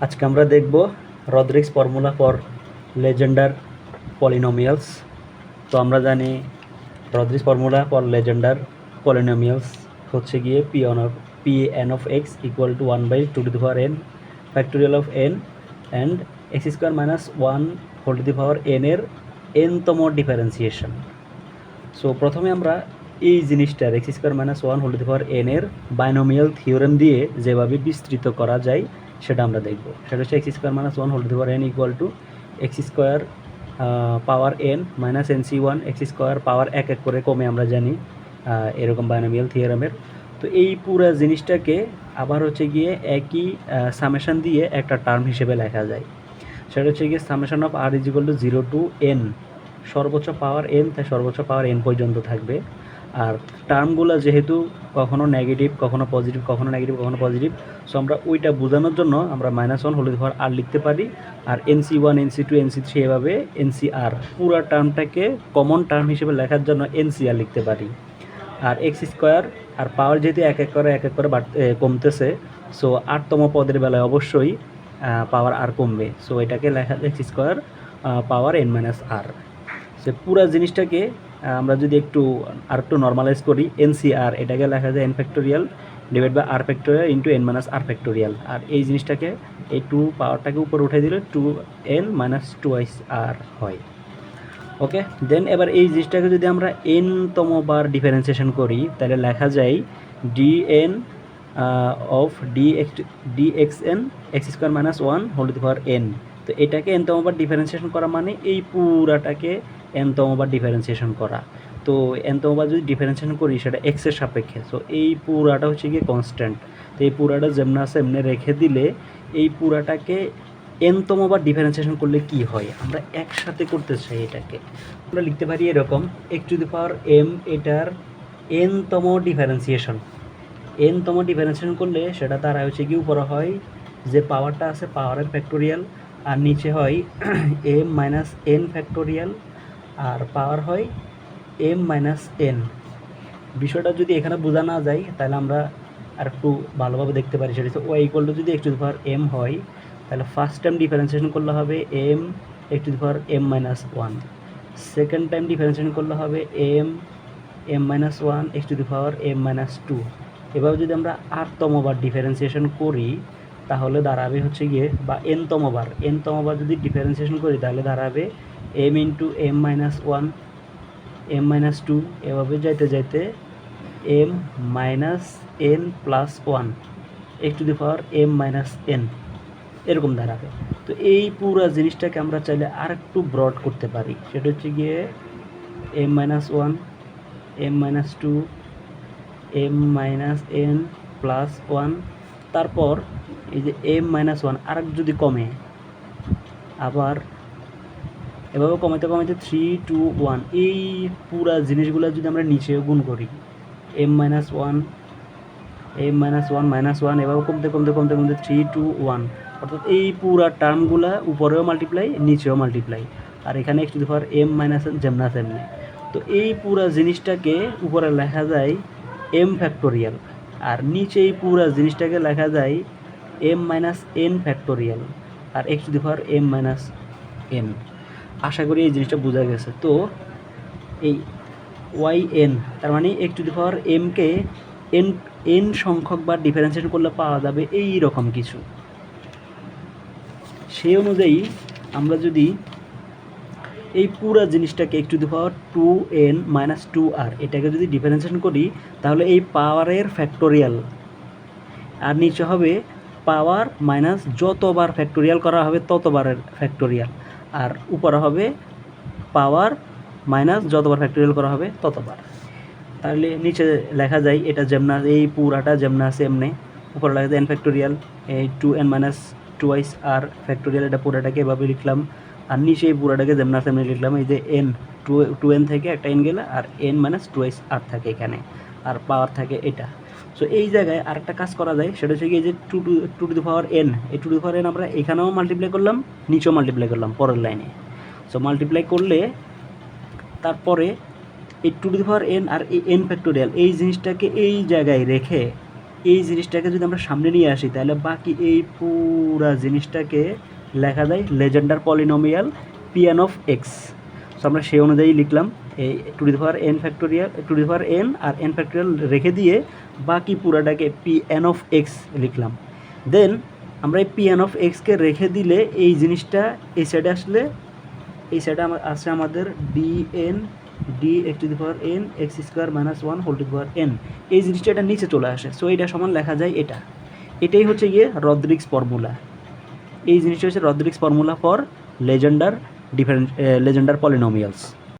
আজকে আমরা দেখব রদ্রিক্স ফর্মুলা ফর লেজেন্ডার পলিনোমিয়ালস। তো আমরা জানি রদ্রিক্স ফর্মুলা ফর লেজেন্ডার পলিনোমিয়ালস হচ্ছে গিয়ে P N of x equal to 1/2 factorial of N and x square minus 1 N এর এনতম ডিফারেন্সিয়েশন। সো প্রথমে আমরা এই জিনিসটার এক্স স্কোয়ার মাইনাস 1 এন এর বাইনোমিয়াল থিওরেম দিয়ে যেভাবে বিস্তৃত করা যায় সেটা আমরা দেখব। সেটা হচ্ছে x square minus 1 equal to x square power N minus NC1 x square পাওয়ার এক এক করে কমে আমরা জানি এরকম বাইনোমিয়াল থিওরেমের। তো এই পুরো জিনিসটাকে আবার হচ্ছে গিয়ে একই সামেশন দিয়ে একটা টার্ম হিসেবে লেখা যায়। সেটা হচ্ছে গিয়ে summation of r is equal to 0 to n, সর্বোচ্চ পাওয়ার এন, তাই সর্বোচ্চ পাওয়ার এন পর্যন্ত থাকবে। আর টার্মগুলো যেহেতু কখনো নেগেটিভ কখনো পজিটিভ, কখনো নেগেটিভ কখনো পজিটিভ, সো আমরা ওইটা বোঝানোর জন্য আমরা -1 লিখতে পারি। আর NC1 NC2 NC3 এভাবে NCR পুরো টার্মটাকে কমন টার্ম হিসেবে লেখার জন্য NCR লিখতে পারি। আর এক্স স্কোয়ার আর পাওয়ার যেহেতু এক এক করে কমতেছে, সো 8তম পদের বেলায় অবশ্যই পাওয়ার আর কমবে। সো এটাকে লেখা x square power n minus r. সে পুরো জিনিসটাকে আমরা যদি একটু নর্মালাইজ করি, NCR এটাকে লেখা যায় n factorial divide by r factorial into n minus r factorial. আর এই জিনিসটাকে এই 2 পাওয়ারটাকে উপরে উঠে দিলে 2n মাইনাস 2r হয়। ওকে, দেন এবার এই জিনিসটাকে যদি আমরা n-তম বার ডিফারেন্সিয়েশন করি তাহলে লেখা যায় dn of dxn x square minus 1 তো এটাকে n-তম বার ডিফারেন্সিয়েশন করা মানে এই পুরাটাকে n-তম বার ডিফারেন্সিয়েশন করা। তো n-তম বার যদি ডিফারেন্সিয়েশন করি সেটা x এর সাপেক্ষে, সো এই পুরাটা হচ্ছে গিয়ে কনস্ট্যান্ট। তো এই পুরাটা যেমন আছে এমনি রেখে দিলে এই পুরাটাকে n-তম বার ডিফারেন্সিয়েশন করলে কি হয় আমরা একসাথে করতে চাই। এটাকে আমরা লিখতে পারি এরকম x⁴m এটার n-তম ডিফারেন্সিয়েশন। n-তম ডিফারেন্সিয়েশন করলে সেটা দ্বারা হচ্ছে কি উপরে হয় যে পাওয়ারটা আছে পাওয়ারের ফ্যাক্টোরিয়াল, আর নিচে হয় m মাইনাস n ফ্যাক্টোরিয়াল, আর পাওয়ার হয় m মাইনাস n। বিষয়টা যদি এখানে বোঝা না যায় তাহলে আমরা আর একটু ভালোভাবে দেখতে পারি। সেটা হচ্ছে y ইকুয়াল টু যদি x⁴m হয় তাহলে ফার্স্ট টাইম ডিফারেন্সিয়েশন করলে হবে m x⁴m minus 1, second time differentiation করলে হবে m মাইনাস 1 x⁴m মাইনাস 2। এভাবে যদি আমরা 8তম বার ডিফারেন্সিয়েশন করি তাহলে দাঁড়াবে হচ্ছে গিয়ে, বা n-তম বার যদি ডিফারেন্সিয়েশন করি তাহলে দাঁড়াবে m into m minus 1 m minus 2, এভাবে যাইতে যাইতে m minus n plus 1 x⁴m minus n এরকম দাঁড়াবে। তো এই পুরো জিনিসটাকে আমরা চাইলে আর একটু ব্রড করতে পারি। সেটা হচ্ছে গিয়ে m minus 1 m minus 2 m minus n plus 1, তারপর এই যে m মাইনাস 1 আর যদি কমে, আবার এভাবে কমাতে কমাতে 3 2 1, এই পুরা জিনিসগুলো যদি আমরা নিচেও গুণ করি m minus 1 m minus 1 minus 1, এভাবে কমতে কমতে কমতে কমতে 3 2 1, অর্থাৎ এই পুরা টার্মগুলা উপরেও মাল্টিপ্লাই নিচেও মাল্টিপ্লাই, আর এখানে x⁴m মাইনাস n যেমন আছে এমনি। তো এই পুরা জিনিসটাকে উপরে লেখা যায় m ফ্যাক্টোরিয়াল, আর নিচে এই পুরা জিনিসটাকে লেখা যায় m মাইনাস n ফ্যাক্টোরিয়াল আর x⁴m মাইনাস n। আশা করি এই জিনিসটা বোঝা গেছে। তো এই yn তার মানে x⁴m কে n সংখ্যক বার ডিফারেন্সিয়েট করলে পাওয়া যাবে এই রকম কিছু। সেই অনুযায়ী আমরা যদি এই পুরো জিনিসটাকে x⁴2n মাইনাস 2r এটাকে যদি ডিফারেন্সিয়েশন করি তাহলে এই পাওয়ারের ফ্যাক্টোরিয়াল, আর নিচে হবে পাওয়ার মাইনাস যতবার ফ্যাক্টোরিয়াল করা হবে ততবারের ফ্যাক্টোরিয়াল, আর উপরে হবে পাওয়ার মাইনাস যতবার ফ্যাক্টোরিয়াল করা হবে ততবার। তাহলে নিচে লেখা যায় এটা যেমন এই পুরাটা যেমন আছে এমনি, উপরে লেখা যায় n ফ্যাক্টোরিয়াল এই 2n মাইনাস 2r ফ্যাক্টোরিয়াল, এটা পুরাটাকে এভাবে লিখলাম। আর নিচে এই পুরাটাকে যেমন আছে এমনি লিখলাম। এই যে n 2n থেকে একটা n গেলে আর n মাইনাস 2r থাকে এখানে, আর পাওয়ার থাকে এটা। সো এই জায়গায় আরেকটা কাজ করা যায়, সেটা হচ্ছে কি যে 2n, এই 2n আমরা এখানেও মাল্টিপ্লাই করলাম নিচেও মাল্টিপ্লাই করলাম পরের লাইনে। সো মাল্টিপ্লাই করলে তারপরে এই 2n আর এই n ফ্যাক্টোরিয়াল এই জিনিসটাকে এই জায়গায় রেখে এই জিনিসটাকে যদি আমরা সামনে নিয়ে আসি তাহলে বাকি এই পুরা জিনিসটাকে লেখা যায় Legendre polynomial Pn of x. So আমরা সেই অনুযায়ী লিখলাম এই to the power n factorial, to the power n আর এন ফ্যাক্টোরিয়াল রেখে দিয়ে বাকি পুরাটাকে Pn অফ এক্স লিখলাম। দেন আমরা এই Pn অফ এক্সকে রেখে দিলে এই জিনিসটা এই সাইডে আসলে, এই সাইডে আছে আমাদের dn dx to the power n x square minus 1 whole to the power n, এই জিনিসটা এটা নিচে চলে আসে। সো এটা সমান লেখা যায় এটা, এটাই হচ্ছে গিয়ে রদ্রিক্স ফর্মুলা। এই জিনিসটা হচ্ছে রদ্রিক্স ফর্মুলা ফর লেজেন্ডার পলিনোমিয়ালস।